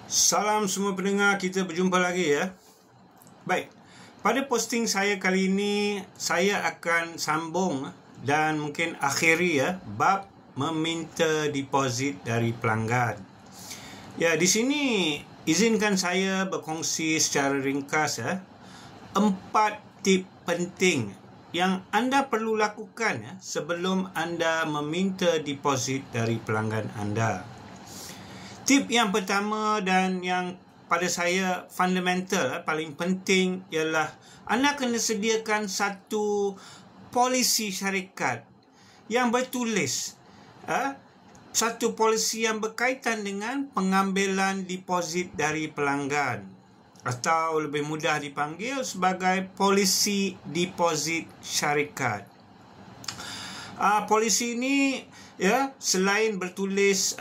Salam semua pendengar, kita berjumpa lagi ya. Baik, pada posting saya kali ini, saya akan sambung dan mungkin akhiri ya, bab meminta deposit dari pelanggan. Ya, di sini izinkan saya berkongsi secara ringkas ya, 4 tip penting yang anda perlu lakukan ya, sebelum anda meminta deposit dari pelanggan anda. Tip yang pertama dan yang pada saya fundamental, paling penting ialah anda kena sediakan satu polisi syarikat yang bertulis, satu polisi yang berkaitan dengan pengambilan deposit dari pelanggan, atau lebih mudah dipanggil sebagai polisi deposit syarikat. Polisi ini ya, selain bertulis,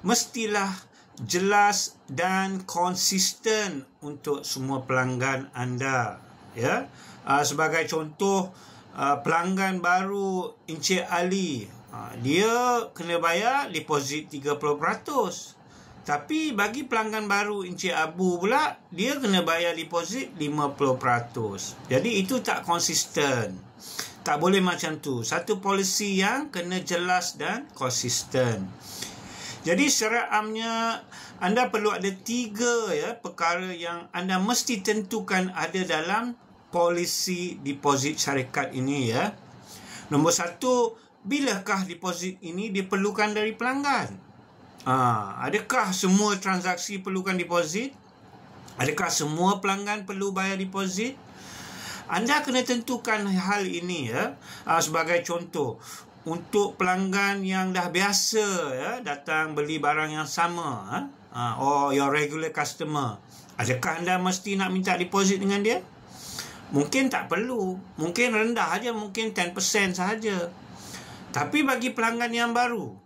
mestilah jelas dan konsisten untuk semua pelanggan anda ya. Sebagai contoh, pelanggan baru Encik Ali, dia kena bayar deposit 30%. Tapi bagi pelanggan baru Encik Abu pula, dia kena bayar deposit 50%. Jadi itu tak konsisten. Tak boleh macam tu. Satu polisi yang kena jelas dan konsisten. Jadi secara amnya, anda perlu ada 3 ya, perkara yang anda mesti tentukan ada dalam polisi deposit syarikat ini ya. Nombor 1, bilakah deposit ini diperlukan dari pelanggan? Adakah semua transaksi perlukan deposit? Adakah semua pelanggan perlu bayar deposit? Anda kena tentukan hal ini ya. Sebagai contoh, untuk pelanggan yang dah biasa ya, datang beli barang yang sama, or your regular customer, adakah anda mesti nak minta deposit dengan dia? Mungkin tak perlu, mungkin rendah aja, mungkin 10% sahaja. Tapi bagi pelanggan yang baru,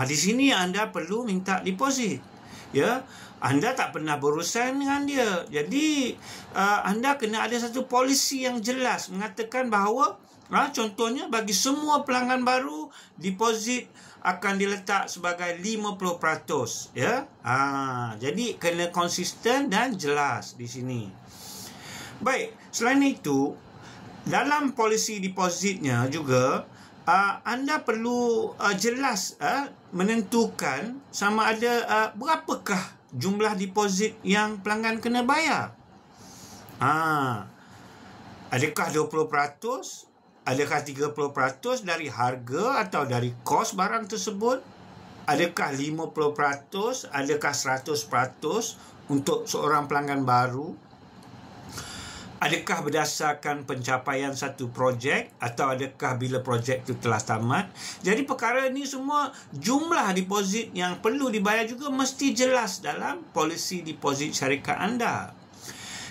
di sini anda perlu minta deposit ya. Anda tak pernah berurusan dengan dia. Jadi anda kena ada satu polisi yang jelas mengatakan bahawa contohnya bagi semua pelanggan baru, deposit akan diletak sebagai 50% ya. Jadi kena konsisten dan jelas di sini. Baik, selain itu, dalam polisi depositnya juga anda perlu jelas menentukan sama ada berapakah jumlah deposit yang pelanggan kena bayar. Adakah 20%? Adakah 30% dari harga atau dari kos barang tersebut? Adakah 50%? Adakah 100% untuk seorang pelanggan baru? Adakah berdasarkan pencapaian satu projek atau adakah bila projek itu telah tamat? Jadi perkara ini semua, jumlah deposit yang perlu dibayar juga mesti jelas dalam polisi deposit syarikat anda.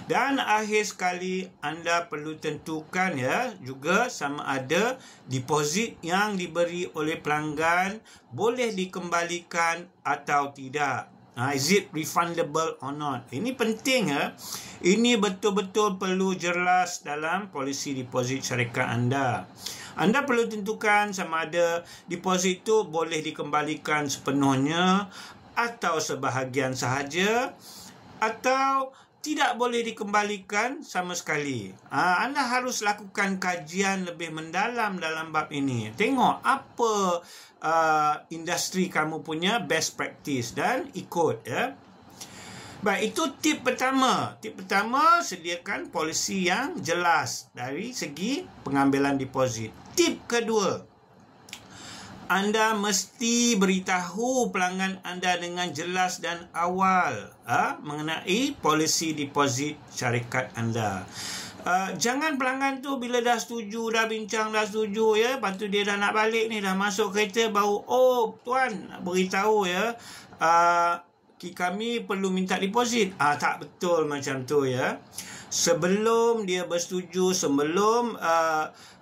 Dan akhir sekali, anda perlu tentukan ya juga sama ada deposit yang diberi oleh pelanggan boleh dikembalikan atau tidak. Is it refundable or not? Ini penting ya. Ini betul-betul perlu jelas dalam polisi deposit syarikat anda. Anda perlu tentukan sama ada deposit itu boleh dikembalikan sepenuhnya atau sebahagian sahaja, atau tidak boleh dikembalikan sama sekali. Anda harus lakukan kajian lebih mendalam dalam bab ini. Tengok apa industri kamu punya best practice dan ikut ya. Baik, itu tip pertama. Tip pertama, sediakan polisi yang jelas dari segi pengambilan deposit. Tip kedua, anda mesti beritahu pelanggan anda dengan jelas dan awal mengenai polisi deposit syarikat anda. Jangan pelanggan tu bila dah setuju, dah bincang, dah setuju ya, lepas tu dia dah nak balik ni, dah masuk kereta baru, oh tuan nak beritahu ya, kami perlu minta deposit. Tak betul macam tu ya. Sebelum dia bersetuju, sebelum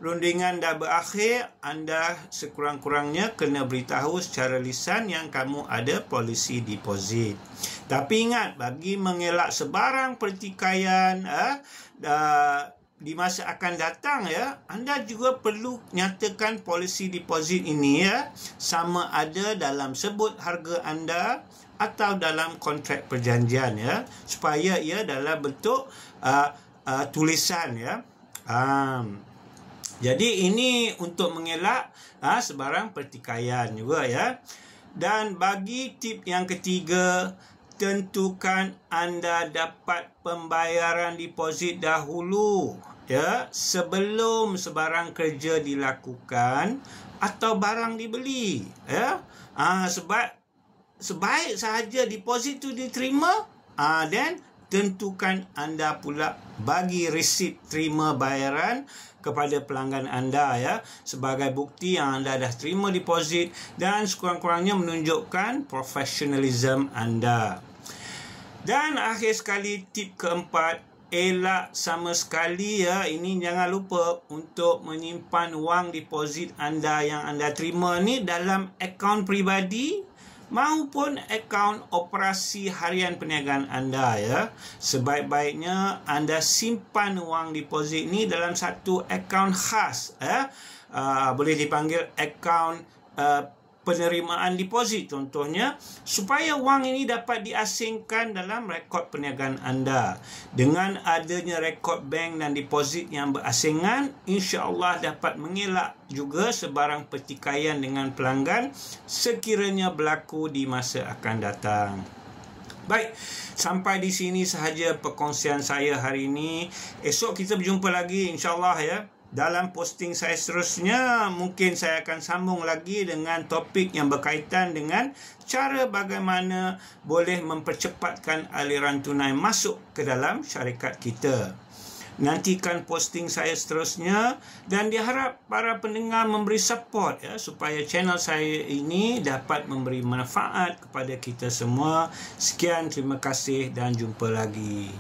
rundingan dah berakhir, anda sekurang-kurangnya kena beritahu secara lisan yang kamu ada polisi deposit. Tapi ingat, bagi mengelak sebarang pertikaian, di masa akan datang ya, anda juga perlu nyatakan polisi deposit ini ya, sama ada dalam sebut harga anda atau dalam kontrak perjanjian ya, supaya ia dalam bentuk tulisan ya. Jadi ini untuk mengelak sebarang pertikaian juga ya. Dan bagi tip yang ketiga, tentukan anda dapat pembayaran deposit dahulu ya, sebelum sebarang kerja dilakukan atau barang dibeli ya. Sebab sebaik sahaja deposit tu diterima, dan tentukan anda pula bagi resit terima bayaran kepada pelanggan anda ya, sebagai bukti yang anda dah terima deposit dan sekurang-kurangnya menunjukkan profesionalism anda. Dan akhir sekali, tip keempat, elak sama sekali ya, ini jangan lupa untuk menyimpan wang deposit anda yang anda terima ni dalam akaun peribadi maupun akaun operasi harian perniagaan anda ya. Sebaik-baiknya anda simpan wang deposit ni dalam satu akaun khas ya. Boleh dipanggil akaun penerimaan deposit contohnya, supaya wang ini dapat diasingkan dalam rekod perniagaan anda. Dengan adanya rekod bank dan deposit yang berasingan, insya-Allah dapat mengelak juga sebarang pertikaian dengan pelanggan sekiranya berlaku di masa akan datang. Baik, sampai di sini sahaja perkongsian saya hari ini. Esok kita berjumpa lagi insya-Allah ya. Dalam posting saya seterusnya, mungkin saya akan sambung lagi dengan topik yang berkaitan dengan cara bagaimana boleh mempercepatkan aliran tunai masuk ke dalam syarikat kita. Nantikan posting saya seterusnya dan diharap para pendengar memberi support ya, supaya channel saya ini dapat memberi manfaat kepada kita semua. Sekian, terima kasih dan jumpa lagi.